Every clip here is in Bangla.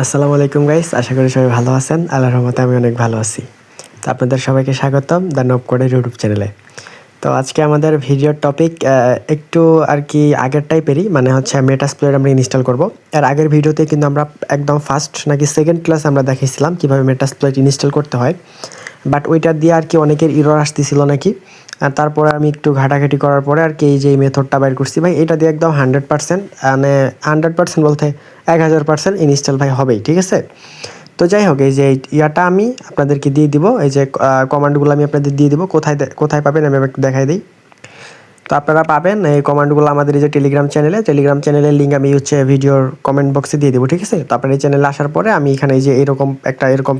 আসসালামু আলাইকুম গাইস, আশা করি সবাই ভালো আছেন। আল্লাহর রহমতে আমি অনেক ভালো আছি। তো আপনাদের সবাইকে স্বাগতম দ্য নব কোডের ইউটিউব চ্যানেলে। তো আজকে আমাদের ভিডিওর টপিক একটু আর কি আগের টাইপেরই, মানে হচ্ছে মেটাস্প্লয়েড আমরা ইনস্টল করব। এর আগের ভিডিওতে কিন্তু আমরা একদম ফার্স্ট নাকি সেকেন্ড ক্লাস আমরা দেখিয়েছিলাম কীভাবে মেটাস্প্লয়েড ইনস্টল করতে হয়, বাট ওইটা দিয়ে আর কি অনেকের ইরর আসতেছিল নাকি। আর তারপরে আমি একটু ঘাটাঘাটি করার পরে আর কি এই যে মেথডটা বাইর করছি ভাই, এটা দিয়ে একদম 100%, মানে 100% বলতে 1000% ইনস্টল ভাই হবেই, ঠিক আছে। তো যাই হোক, এই যে ইয়াটা আমি আপনাদেরকে দিয়ে দিব, এই যে কমান্ডগুলো আমি আপনাদের দিয়ে দিব। কোথায় পাবেন আমি একটু দেখাই দিই। তো আপনারা পাবেন এই কমান্ডগুলো আমাদের এই যে টেলিগ্রাম চ্যানেলের লিঙ্ক আমি হচ্ছে ভিডিওর কমেন্ট বক্সে দিয়ে দেবো, ঠিক আছে। তো আপনার এই চ্যানেলে আসার পরে আমি এখানে এই যে এরকম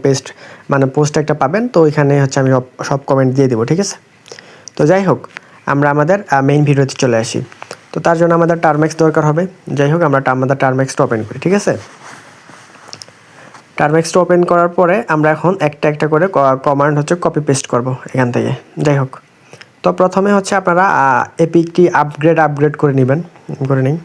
পোস্ট একটা পাবেন, তো এখানে হচ্ছে আমি সব কমেন্ট দিয়ে দেবো, ঠিক আছে। তো যাই হোক, আমরা আমাদের মেইন ভিডিওতে চলে আসি। তো তার জন্য আমাদের টার্মেক্স দরকার হবে। যাই হোক, আমরা আমাদের টার্মেক্সটা ওপেন করি, ঠিক আছে। টার্মেক্সটা ওপেন করার পরে আমরা এখন একটা একটা করে কমান্ড হচ্ছে কপি পেস্ট করব এখান থেকে। যাই হোক, তো প্রথমে হচ্ছে আপনারা এপিকটি আপগ্রেড করে নেবেন, করে নিন।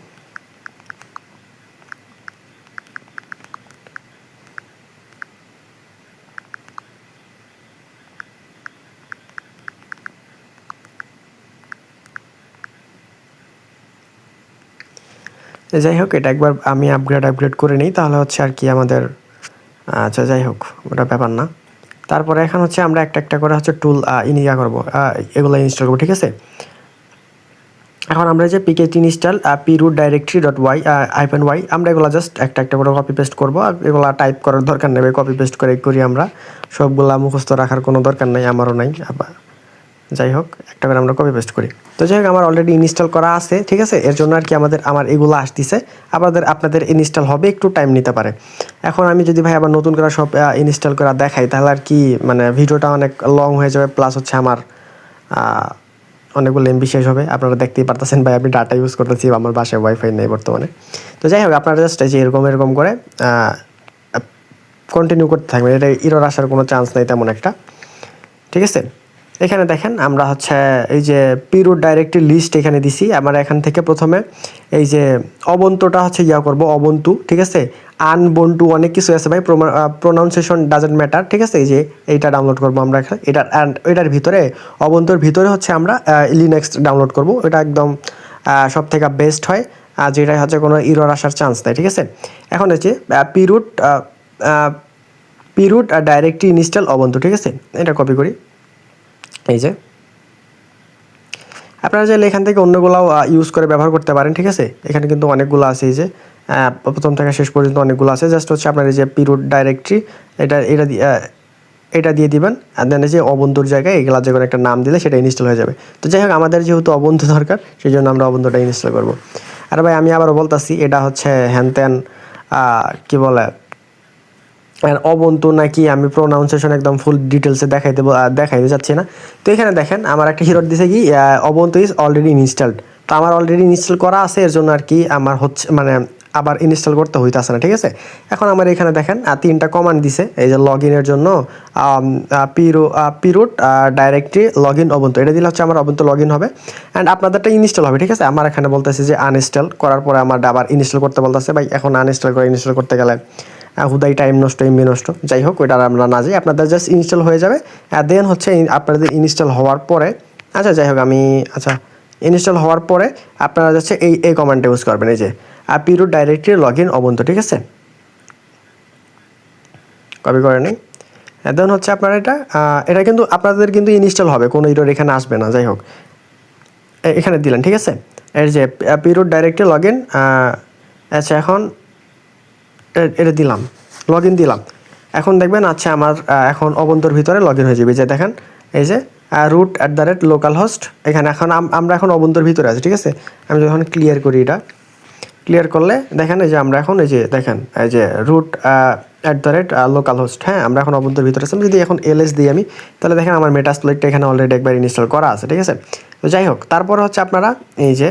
যাই হোক, এটা একবার আমি আপগ্রেড করে নিই, তাহলে হচ্ছে আর কি আমাদের আচ্ছা যাই হোক, ওটা ব্যাপার না। তারপরে এখন হচ্ছে আমরা একটা একটা করে হচ্ছে টুল করবো, এগুলো ইনস্টল করবো, ঠিক আছে। এখন আমরা যে পিকেট ইনস্টল পিরুট ডাইরেক্টরি ডট ওয়াই -y আমরা এগুলো জাস্ট একটা একটা করে কপি পেস্ট করবো। আর এগুলো টাইপ করার দরকার নেই, কপি পেস্ট করি আমরা। সবগুলা মুখস্থ রাখার কোনো দরকার নেই, আমারও নাই। আবার যাই হোক, একটা করে আমরা কপি পেস্ট করি। তো যাই হোক, আমার অলরেডি ইনস্টল করা আছে, ঠিক আছে। এর জন্য আর কি আমার এগুলো আসতেছে। আপনাদের ইনস্টল হবে, একটু টাইম নিতে পারে। এখন আমি যদি ভাই আবার নতুন করে সব ইনস্টল করা দেখাই, তাহলে আর কি মানে ভিডিওটা অনেক লং হয়ে যাবে, প্লাস হচ্ছে আমার অনেকগুলো এমবি শেষ হবে। আপনারা দেখতেই পারতেছেন ভাই, আমি ডাটা ইউজ করতেছি, আমার বাসায় ওয়াইফাই নেই বর্তমানে। তো যাই হোক, আপনারা জাস্ট এই যে এরকম করে কন্টিনিউ করতে থাকবেন, এটা ইরর আসার কোনো চান্স নেই তেমন একটা, ঠিক আছে। এখানে দেখেন আমরা হচ্ছে এই যে পিরুট ডাইরেক্টরি লিস্ট এখানে দিছি। আমরা এখান থেকে প্রথমে এই যে অবন্তটা হচ্ছে করব, অবন্তু, ঠিক আছে। আনবন্টু অনেক কিছু আছে ভাই, প্রোনাউন্সিয়েশন ডাজেন্ট ম্যাটার, ঠিক আছে। এই যে এইটা ডাউনলোড করবো আমরা এখানে, এটার ভিতরে অবন্তর ভিতরে হচ্ছে আমরা লিনাক্স ডাউনলোড করব। এটা একদম সব থেকে বেস্ট হয়, যেটা হচ্ছে কোনো ইরর আসার চান্স নেই, ঠিক আছে। এখন হচ্ছে পিরুট ডাইরেক্টরি ইনস্টল অবন্তু, ঠিক আছে। এটা কপি করি, এই যে আপনারা চাইলে এখান থেকে অন্যগুলাও ইউজ করে ব্যবহার করতে পারেন, ঠিক আছে। এখানে কিন্তু অনেকগুলো আছে, এই যে প্রথম থেকে শেষ পর্যন্ত অনেকগুলো আছে। জাস্ট হচ্ছে আপনার এই যে পিরুট ডাইরেক্টরি এটা দিয়ে দিবেন। আর দেন এই যে অবন্তুর জায়গায় এগুলা যে কোনো একটা নাম দিলে সেটা ইনস্টল হয়ে যাবে। তো যাই হোক, আমাদের যেহেতু অবন্তু দরকার, সেই জন্য আমরা অবন্তুটা ইনস্টল করব। আর ভাই আমি আবারও বলতেছি, এটা হচ্ছে হ্যানত্যান কি বলে অবন্তু নাকি, আমি প্রোনাউন্সিয়েশন একদম ফুল ডিটেলসে দেখাইতে যাচ্ছি না। তো এখানে দেখেন আমার একটা হিরোর দিছে কি অবন্তু ইজ অলরেডি ইনস্টলড। তো আমার অলরেডি ইনস্টল করা আছে, এর জন্য আর কি আমার হচ্ছে মানে আবার ইনস্টল করতে হইতেছে না, ঠিক আছে। এখন আমার এখানে দেখেন তিনটা কমান্ড দিছে, এই যে লগ ইনের জন্য পিরুট ডাইরেক্টরি লগ ইন অবন্তু, এটা দিলে হচ্ছে আমার অবন্তু লগ ইন হবে অ্যান্ড আপনাদেরটা ইনস্টল হবে, ঠিক আছে। আমার এখানে বলতেছে যে আনইনস্টল করার পরে আমার আবার ইনস্টল করতে বলতেছে। ভাই এখন ইনস্টল করতে গেলে হুদাই টাইম নষ্ট, এমবি নষ্ট। যাই হোক, ওইটা আমরা না যাই, আপনাদের জাস্ট ইনস্টল হয়ে যাবে। দেন হচ্ছে আপনাদের ইনস্টল হওয়ার পরে যাই হোক ইনস্টল হওয়ার পরে আপনারা যাচ্ছে এই কমান্ডটা ইউজ করবেন, এই যে পিরুট ডাইরেক্টরি লগ ইন অবন্তু, ঠিক আছে। কপি করে নিই। দেন হচ্ছে আপনারা এটা কিন্তু আপনাদের কিন্তু ইনস্টল হবে, কোনো ইরর এখানে আসবে না। যাই হোক, এখানে দিলেন, ঠিক আছে। এর যে পিরুট ডাইরেক্টরি লগ ইন, আচ্ছা এখন এটা দিলাম, লগ ইন দিলাম। এখন দেখবেন আচ্ছা আমার এখন অবন্তর ভিতরে লগ ইন হয়ে যাবে। যে দেখেন এই যে root@localhost, এখানে এখন আমরা এখন অবন্তর ভিতরে আছি, ঠিক আছে। আমি যখন ক্লিয়ার করি, এটা ক্লিয়ার করলে দেখেন এই যে আমরা এখন এই যে দেখেন এই যে root@localhost, হ্যাঁ আমরা এখন অবন্তর ভিতরে আছি। যদি এখন ls দিই আমি, তাহলে দেখেন আমার মেটাস্প্লয়েডটা এখানে অলরেডি একবার ইনস্টল করা আছে, ঠিক আছে। তো যাই হোক, তারপরে হচ্ছে আপনারা এই যে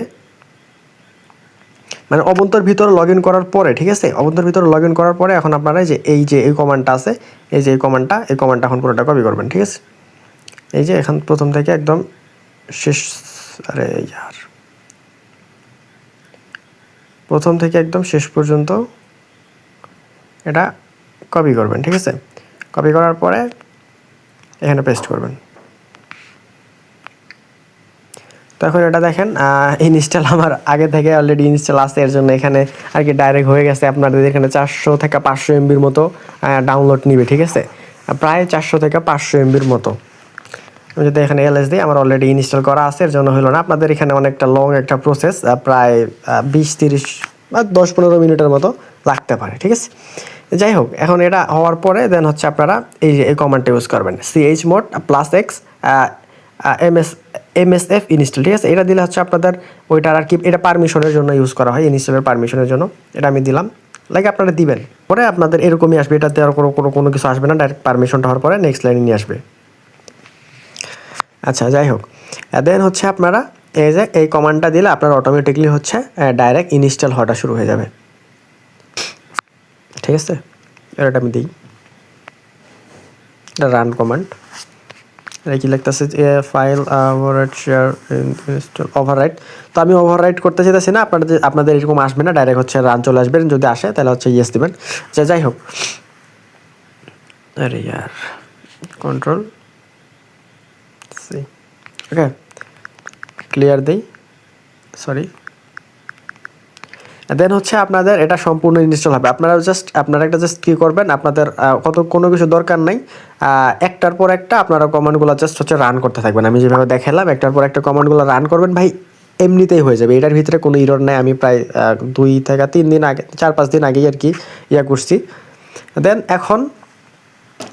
মানে অবন্তর ভিতরে লগ ইন করার পরে, ঠিক আছে, অবন্তর ভিতরে লগ ইন করার পরে এখন আপনারা এই কমান্ডটা আছে, এই যে এই কমান্ডটা এখন পুরোটা কপি করবেন, ঠিক আছে। এই যে এখন প্রথম থেকে একদম শেষ, প্রথম থেকে একদম শেষ পর্যন্ত এটা কপি করবেন, ঠিক আছে। কপি করার পরে এখানে পেস্ট করবেন। তো এখন এটা দেখেন ইনস্টল আমার আগে থেকে অলরেডি ইনস্টল আছে, এর জন্য এখানে আর কি ডাইরেক্ট হয়ে গেছে। আপনাদের এখানে 400 থেকে 500 এমবির মতো ডাউনলোড নিবে, ঠিক আছে, প্রায় 400 থেকে 500 এমবির মতো। আমি যদি এখানে এলএস দিই, আমার অলরেডি ইনস্টল করা আছে, এর জন্য হলো না। আপনাদের এখানে অনেকটা লং একটা প্রসেস, প্রায় 20-30 বা 10-15 মিনিটের মতো লাগতে পারে, ঠিক আছে। যাই হোক, এখন এটা হওয়ার পরে দেন হচ্ছে আপনারা এই কমান্ডটা ইউজ করবেন, chmod +x msf ইনস্টল, ঠিক আছে। এটা দিলে হচ্ছে আপনাদের ওইটার আর কি, এটা পারমিশনের জন্য ইউজ করা হয়, ইনস্টলের পারমিশনের জন্য। এটা আমি দিলাম, আপনারা দিবেন, পরে আপনাদের এরকমই আসবে। এটাতে আর কোনো কিছু আসবে না, ডাইরেক্ট পারমিশনটা হওয়ার পরে নেক্সট লাইনে নিয়ে আসবে। আচ্ছা, যাই হোক, দেন হচ্ছে আপনারা এই যে এই কমান্ডটা দিলে আপনার অটোমেটিকলি হচ্ছে ডাইরেক্ট ইনস্টল হওয়াটা শুরু হয়ে যাবে, ঠিক আছে। এটা আমি দিই, এটা রান কমান্ড। এটা কি লিখতেছে যে file overwrite share install overwrite. তো আমি ওভাররাইট করতে চাইতেছি না, আপনাদের এরকম আসবে না, ডাইরেক্ট হচ্ছে রান চলে আসবেন। যদি আসে তাহলে হচ্ছে ইয়েস দিবেন। যাই হোক, আরে ইয়ার, কন্ট্রোল সি, ওকে, ক্লিয়ার দেই, সরি। দেন হচ্ছে আপনাদের এটা সম্পূর্ণ ইনস্টল হবে। আপনারা একটা জাস্ট কী করবেন, আপনাদের কোনো কিছু দরকার নাই, একটার পর একটা আপনারা কমান্ডগুলো জাস্ট হচ্ছে রান করতে থাকবেন। আমি যেভাবে দেখালাম, একটার পর একটা কমান্ডগুলো রান করবেন ভাই, এমনিতেই হয়ে যাবে। এটার ভিতরে কোনো ইরর নাই। আমি প্রায় 2 থেকে 3 দিন আগে, 4-5 দিন আগেই আর কি করছি। দেন এখন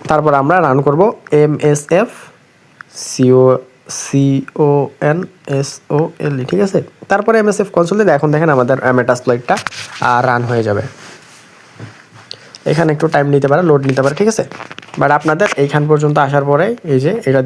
তারপর আমরা রান করব msf CONSOLE, ঠিক আছে। তারপরে MSF কনসোল দিয়ে এখন দেখেন আমাদের মেটাসপ্লয়েডটা রান হয়ে যাবে। এখানে একটু টাইম নিতে পারে, লোড নিতে পারে, ঠিক আছে। বাট আপনাদের এইখান পর্যন্ত আসার পরে এই যে এটা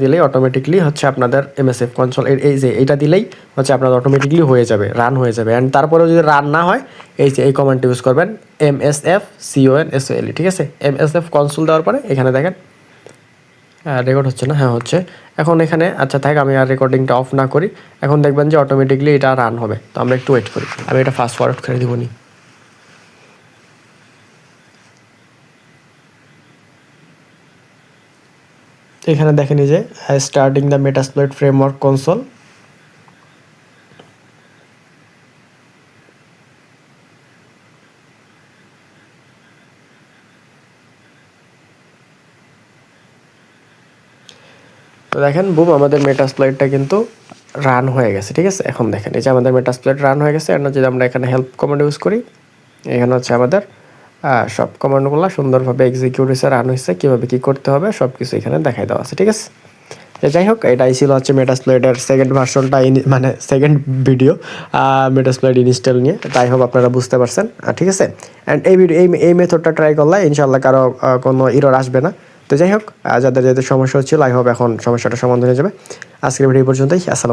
দিলেই অটোমেটিকলি হচ্ছে আপনাদের MSF কনসোল, এই যে এটা দিলেই হচ্ছে আপনাদের অটোমেটিকলি হয়ে যাবে, রান হয়ে যাবে। অ্যান্ড তারপরেও যদি রান না হয়, এই যে এই কমান্ডটা ইউজ করবেন MSF CONSOLE, ঠিক আছে। MSF কনসোল দেওয়ার পরে এখানে দেখেন রেকর্ড হচ্ছে না, হ্যাঁ হচ্ছে। এখন এখানে আচ্ছা থাক, আমি আর রেকর্ডিংটা অফ না করি। এখন দেখবেন যে অটোমেটিকলি এটা রান হবে। তো আমরা একটু ওয়েট করি, আমি এটা ফাস্ট ফরওয়ার্ড করে দিব নি। এখানে দেখেন এই যে স্টার্টিং দ্য মেটাসপ্লয়েড ফ্রেমওয়ার্ক কনসোল। তো দেখেন বুম, আমাদের মেটাসপ্লয়েডটা কিন্তু রান হয়ে গেছে, ঠিক আছে। এখন দেখেন এই যে আমাদের মেটাসপ্লয়েড রান হয়ে গেছে। আর যদি আমরা এখানে হেল্প কমান্ড ইউজ করি, এখানে হচ্ছে আমাদের সব কমান্ডগুলো সুন্দরভাবে এক্সিকিউট হয়েছে, রান হয়েছে, কীভাবে কী করতে হবে সব কিছু এখানে দেখাই দেওয়া আছে, ঠিক আছে। যাই হোক, এটাই ছিল হচ্ছে মেটাসপ্লয়েডের সেকেন্ড ভার্সনটা, মানে সেকেন্ড ভিডিও মেটাসপ্লয়েড ইনস্টল নিয়ে। তাই হোক আপনারা বুঝতে পারছেন, ঠিক আছে। অ্যান্ড এই মেথডটা ট্রাই করলে ইনশাল্লাহ কারো কোনো ইরর আসবে না। তো যাই হোক, যাদের সমস্যা হচ্ছিল, আই হোপ এখন সমস্যাটা সমাধান হয়ে যাবে। আজকের ভিডিও পর্যন্তই। আসসালাম।